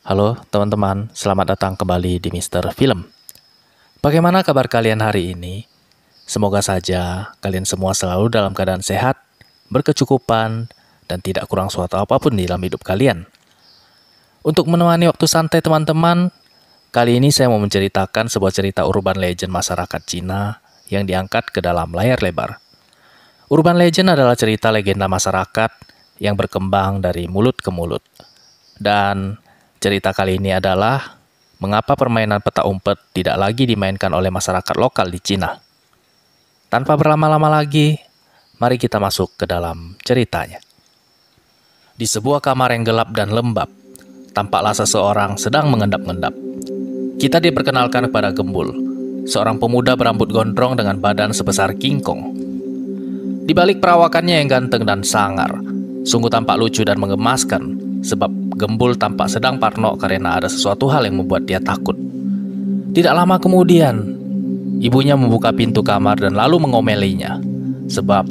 Halo teman-teman, selamat datang kembali di Mister Film. Bagaimana kabar kalian hari ini? Semoga saja kalian semua selalu dalam keadaan sehat, berkecukupan, dan tidak kurang suatu apapun di dalam hidup kalian. Untuk menemani waktu santai teman-teman, kali ini saya mau menceritakan sebuah cerita urban legend masyarakat Cina yang diangkat ke dalam layar lebar. Urban legend adalah cerita legenda masyarakat yang berkembang dari mulut ke mulut. Dan cerita kali ini adalah mengapa permainan petak umpet tidak lagi dimainkan oleh masyarakat lokal di Cina. Tanpa berlama-lama lagi, mari kita masuk ke dalam ceritanya. Di sebuah kamar yang gelap dan lembab, tampaklah seseorang sedang mengendap-endap. Kita diperkenalkan kepada Gembul, seorang pemuda berambut gondrong dengan badan sebesar kingkong. Di balik perawakannya yang ganteng dan sangar, sungguh tampak lucu dan menggemaskan, sebab Gembul tampak sedang parno karena ada sesuatu hal yang membuat dia takut. Tidak lama kemudian, ibunya membuka pintu kamar dan lalu mengomelinya, sebab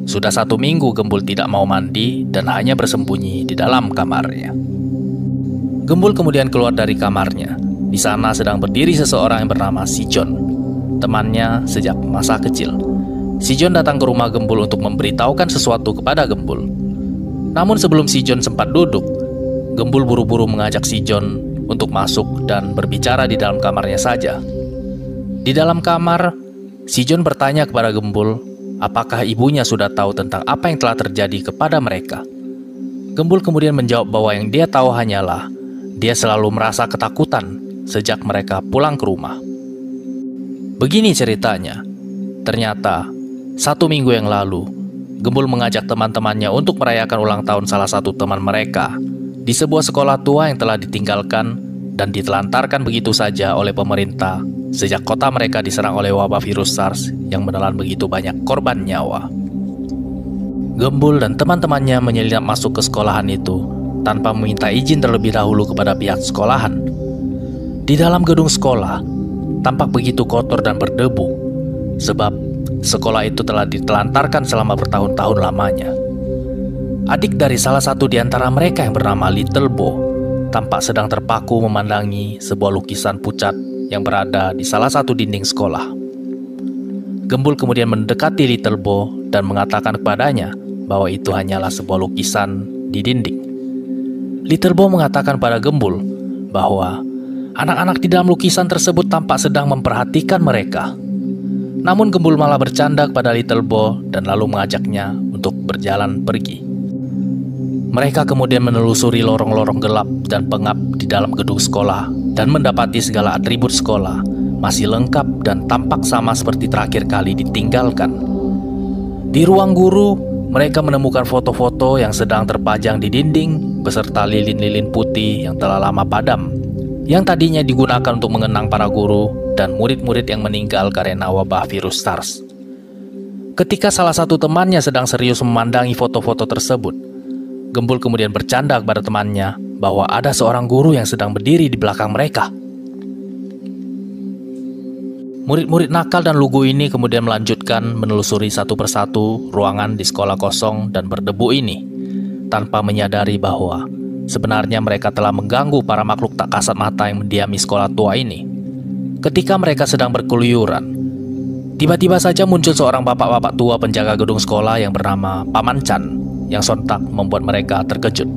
sudah 1 minggu Gembul tidak mau mandi dan hanya bersembunyi di dalam kamarnya. Gembul kemudian keluar dari kamarnya. Di sana sedang berdiri seseorang yang bernama Si John, temannya sejak masa kecil. Si John datang ke rumah Gembul untuk memberitahukan sesuatu kepada Gembul. Namun sebelum Si John sempat duduk, Gembul buru-buru mengajak Si John untuk masuk dan berbicara di dalam kamarnya saja. Di dalam kamar, Si John bertanya kepada Gembul, apakah ibunya sudah tahu tentang apa yang telah terjadi kepada mereka. Gembul kemudian menjawab bahwa yang dia tahu hanyalah dia selalu merasa ketakutan sejak mereka pulang ke rumah. Begini ceritanya, ternyata 1 minggu yang lalu, Gembul mengajak teman-temannya untuk merayakan ulang tahun salah satu teman mereka di sebuah sekolah tua yang telah ditinggalkan dan ditelantarkan begitu saja oleh pemerintah sejak kota mereka diserang oleh wabah virus SARS yang menelan begitu banyak korban nyawa. Gembul dan teman-temannya menyelinap masuk ke sekolahan itu tanpa meminta izin terlebih dahulu kepada pihak sekolahan. Di dalam gedung sekolah tampak begitu kotor dan berdebu, sebab sekolah itu telah ditelantarkan selama bertahun-tahun lamanya. Adik dari salah satu di antara mereka yang bernama Little Bo tampak sedang terpaku memandangi sebuah lukisan pucat yang berada di salah satu dinding sekolah. Gembul kemudian mendekati Little Bo dan mengatakan kepadanya bahwa itu hanyalah sebuah lukisan di dinding. Little Bo mengatakan pada Gembul bahwa anak-anak di dalam lukisan tersebut tampak sedang memperhatikan mereka. Namun Gembul malah bercanda kepada Little Bo dan lalu mengajaknya untuk berjalan pergi. Mereka kemudian menelusuri lorong-lorong gelap dan pengap di dalam gedung sekolah dan mendapati segala atribut sekolah masih lengkap dan tampak sama seperti terakhir kali ditinggalkan. Di ruang guru, mereka menemukan foto-foto yang sedang terpajang di dinding beserta lilin-lilin putih yang telah lama padam, yang tadinya digunakan untuk mengenang para guru dan murid-murid yang meninggal karena wabah virus SARS. Ketika salah satu temannya sedang serius memandangi foto-foto tersebut, Gembul kemudian bercanda kepada temannya bahwa ada seorang guru yang sedang berdiri di belakang mereka. Murid-murid nakal dan lugu ini kemudian melanjutkan menelusuri satu persatu ruangan di sekolah kosong dan berdebu ini, tanpa menyadari bahwa sebenarnya mereka telah mengganggu para makhluk tak kasat mata yang mendiami sekolah tua ini. Ketika mereka sedang berkeluyuran, tiba-tiba saja muncul seorang bapak-bapak tua penjaga gedung sekolah yang bernama Paman Chan, yang sontak membuat mereka terkejut.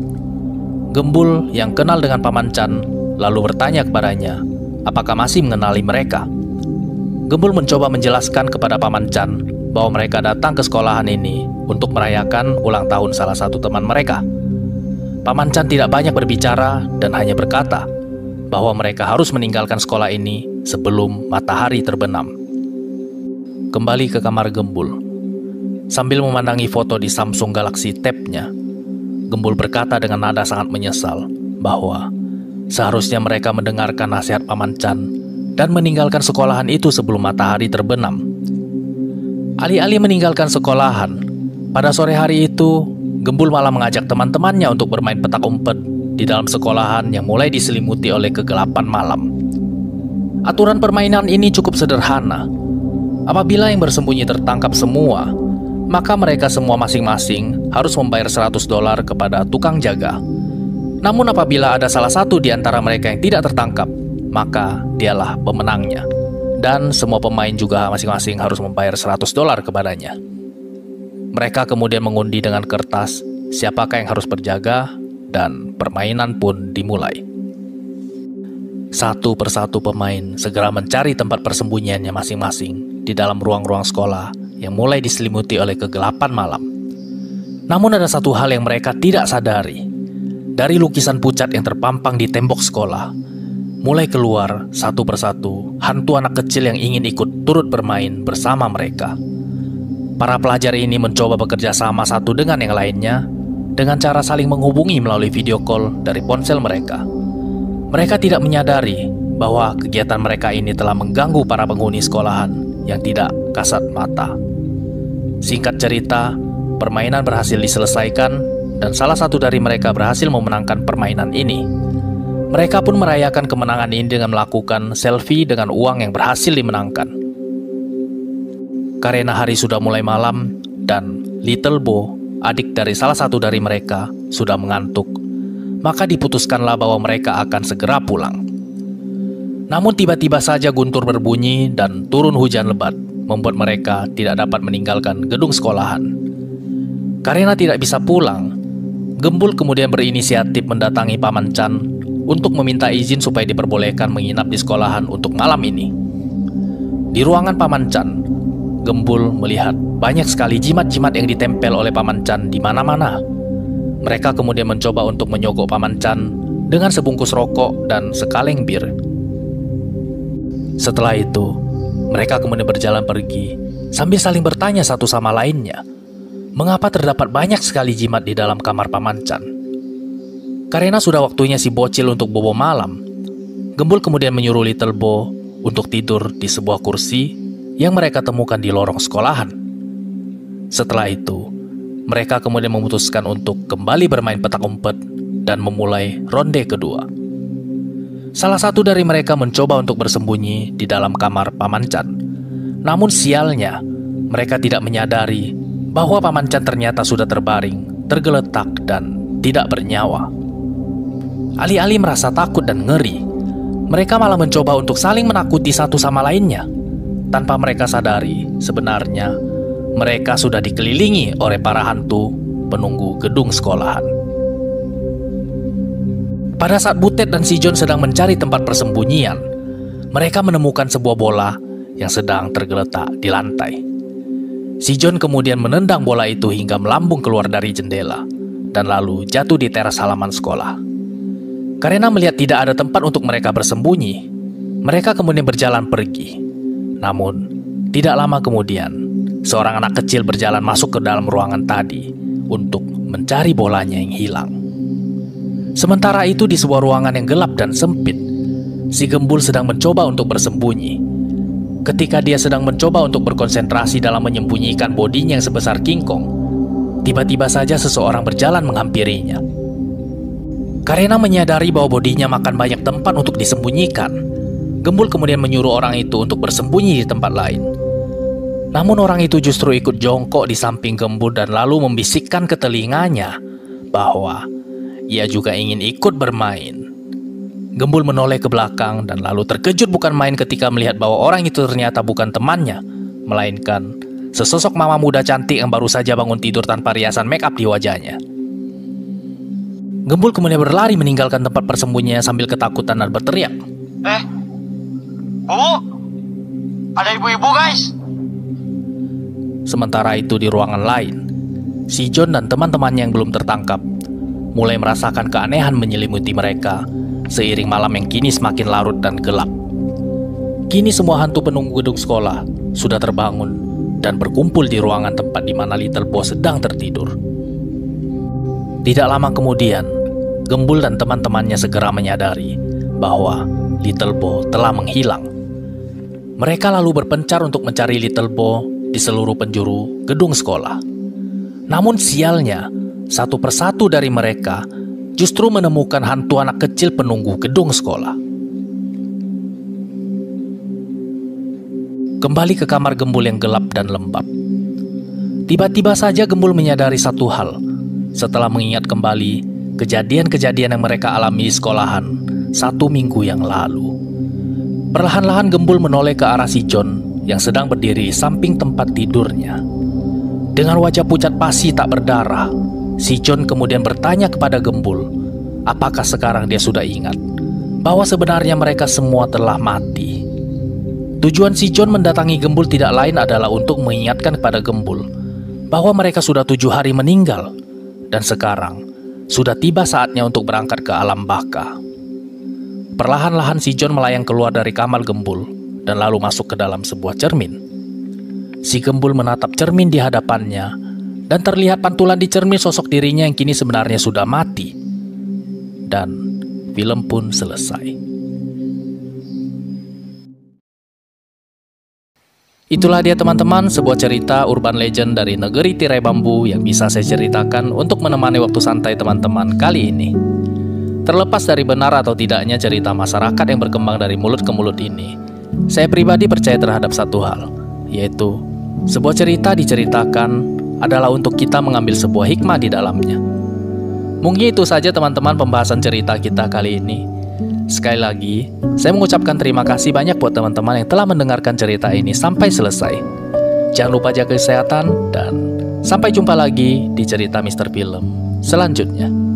Gembul yang kenal dengan Paman Chan lalu bertanya kepadanya, apakah masih mengenali mereka. Gembul mencoba menjelaskan kepada Paman Chan bahwa mereka datang ke sekolahan ini untuk merayakan ulang tahun salah satu teman mereka. Paman Chan tidak banyak berbicara dan hanya berkata bahwa mereka harus meninggalkan sekolah ini sebelum matahari terbenam. Kembali ke kamar Gembul. Sambil memandangi foto di Samsung Galaxy Tab-nya, Gembul berkata dengan nada sangat menyesal bahwa seharusnya mereka mendengarkan nasihat Paman Chan dan meninggalkan sekolahan itu sebelum matahari terbenam. Alih-alih meninggalkan sekolahan, pada sore hari itu, Gembul malah mengajak teman-temannya untuk bermain petak umpet di dalam sekolahan yang mulai diselimuti oleh kegelapan malam. Aturan permainan ini cukup sederhana. Apabila yang bersembunyi tertangkap semua, maka mereka semua masing-masing harus membayar $100 kepada tukang jaga. Namun apabila ada salah satu di antara mereka yang tidak tertangkap, maka dialah pemenangnya. Dan semua pemain juga masing-masing harus membayar $100 kepadanya. Mereka kemudian mengundi dengan kertas siapakah yang harus berjaga, dan permainan pun dimulai. Satu persatu pemain segera mencari tempat persembunyiannya masing-masing di dalam ruang-ruang sekolah yang mulai diselimuti oleh kegelapan malam. Namun ada satu hal yang mereka tidak sadari. Dari lukisan pucat yang terpampang di tembok sekolah, mulai keluar satu persatu hantu anak kecil yang ingin ikut turut bermain bersama mereka. Para pelajar ini mencoba bekerja sama satu dengan yang lainnya dengan cara saling menghubungi melalui video call dari ponsel mereka. Mereka tidak menyadari bahwa kegiatan mereka ini telah mengganggu para penghuni sekolahan yang tidak kasat mata. Singkat cerita, permainan berhasil diselesaikan dan salah satu dari mereka berhasil memenangkan permainan ini. Mereka pun merayakan kemenangan ini dengan melakukan selfie dengan uang yang berhasil dimenangkan. Karena hari sudah mulai malam dan Little Bo, adik dari salah satu dari mereka, sudah mengantuk, maka diputuskanlah bahwa mereka akan segera pulang. Namun tiba-tiba saja guntur berbunyi dan turun hujan lebat, membuat mereka tidak dapat meninggalkan gedung sekolahan. Karena tidak bisa pulang, Gembul kemudian berinisiatif mendatangi Paman Chan untuk meminta izin supaya diperbolehkan menginap di sekolahan untuk malam ini. Di ruangan Paman Chan, Gembul melihat banyak sekali jimat-jimat yang ditempel oleh Paman Chan di mana-mana. Mereka kemudian mencoba untuk menyogok Paman Chan dengan sebungkus rokok dan sekaleng bir. Setelah itu, mereka kemudian berjalan pergi sambil saling bertanya satu sama lainnya, mengapa terdapat banyak sekali jimat di dalam kamar Paman Chan. Karena sudah waktunya si bocil untuk bobo malam, Gembul kemudian menyuruh Little Bo untuk tidur di sebuah kursi yang mereka temukan di lorong sekolahan. Setelah itu, mereka kemudian memutuskan untuk kembali bermain petak umpet dan memulai ronde kedua. Salah satu dari mereka mencoba untuk bersembunyi di dalam kamar Paman Chan. Namun sialnya, mereka tidak menyadari bahwa Paman Chan ternyata sudah terbaring, tergeletak, dan tidak bernyawa. Alih-alih merasa takut dan ngeri, mereka malah mencoba untuk saling menakuti satu sama lainnya. Tanpa mereka sadari, sebenarnya mereka sudah dikelilingi oleh para hantu penunggu gedung sekolahan. Pada saat Butet dan si John sedang mencari tempat persembunyian, mereka menemukan sebuah bola yang sedang tergeletak di lantai. Si John kemudian menendang bola itu hingga melambung keluar dari jendela dan lalu jatuh di teras halaman sekolah. Karena melihat tidak ada tempat untuk mereka bersembunyi, mereka kemudian berjalan pergi. Namun, tidak lama kemudian, seorang anak kecil berjalan masuk ke dalam ruangan tadi untuk mencari bolanya yang hilang. Sementara itu di sebuah ruangan yang gelap dan sempit, si Gembul sedang mencoba untuk bersembunyi. Ketika dia sedang mencoba untuk berkonsentrasi dalam menyembunyikan bodinya yang sebesar King Kong, tiba-tiba saja seseorang berjalan menghampirinya. Karena menyadari bahwa bodinya makan banyak tempat untuk disembunyikan, Gembul kemudian menyuruh orang itu untuk bersembunyi di tempat lain. Namun orang itu justru ikut jongkok di samping Gembul dan lalu membisikkan ke telinganya bahwa ia juga ingin ikut bermain. Gembul menoleh ke belakang dan lalu terkejut bukan main ketika melihat bahwa orang itu ternyata bukan temannya, melainkan sesosok mama muda cantik yang baru saja bangun tidur tanpa riasan make up di wajahnya. Gembul kemudian berlari meninggalkan tempat persembunyiannya sambil ketakutan dan berteriak, Bu, ada ibu-ibu guys. Sementara itu di ruangan lain, si John dan teman-temannya yang belum tertangkap mulai merasakan keanehan menyelimuti mereka seiring malam yang kini semakin larut dan gelap. Kini semua hantu penunggu gedung sekolah sudah terbangun dan berkumpul di ruangan tempat di mana Little Bo sedang tertidur. Tidak lama kemudian, Gembul dan teman-temannya segera menyadari bahwa Little Bo telah menghilang. Mereka lalu berpencar untuk mencari Little Bo di seluruh penjuru gedung sekolah. Namun sialnya, satu persatu dari mereka justru menemukan hantu anak kecil penunggu gedung sekolah. Kembali ke kamar Gembul yang gelap dan lembab. Tiba-tiba saja Gembul menyadari satu hal. Setelah mengingat kembali kejadian-kejadian yang mereka alami di sekolahan 1 minggu yang lalu. Perlahan-lahan Gembul menoleh ke arah si John yang sedang berdiri di samping tempat tidurnya. Dengan wajah pucat pasi tak berdarah, si John kemudian bertanya kepada Gembul, apakah sekarang dia sudah ingat bahwa sebenarnya mereka semua telah mati. Tujuan si John mendatangi Gembul tidak lain adalah untuk mengingatkan kepada Gembul bahwa mereka sudah 7 hari meninggal dan sekarang sudah tiba saatnya untuk berangkat ke alam baka. Perlahan-lahan si John melayang keluar dari kamar Gembul dan lalu masuk ke dalam sebuah cermin. Si Gembul menatap cermin di hadapannya dan terlihat pantulan di cermin sosok dirinya yang kini sebenarnya sudah mati. Dan film pun selesai. Itulah dia teman-teman, sebuah cerita urban legend dari negeri tirai bambu yang bisa saya ceritakan untuk menemani waktu santai teman-teman kali ini. Terlepas dari benar atau tidaknya cerita masyarakat yang berkembang dari mulut ke mulut ini, saya pribadi percaya terhadap satu hal, yaitu sebuah cerita diceritakan adalah untuk kita mengambil sebuah hikmah di dalamnya. Mungkin itu saja teman-teman pembahasan cerita kita kali ini. Sekali lagi, saya mengucapkan terima kasih banyak buat teman-teman yang telah mendengarkan cerita ini sampai selesai. Jangan lupa jaga kesehatan dan sampai jumpa lagi di cerita Mr. Film selanjutnya.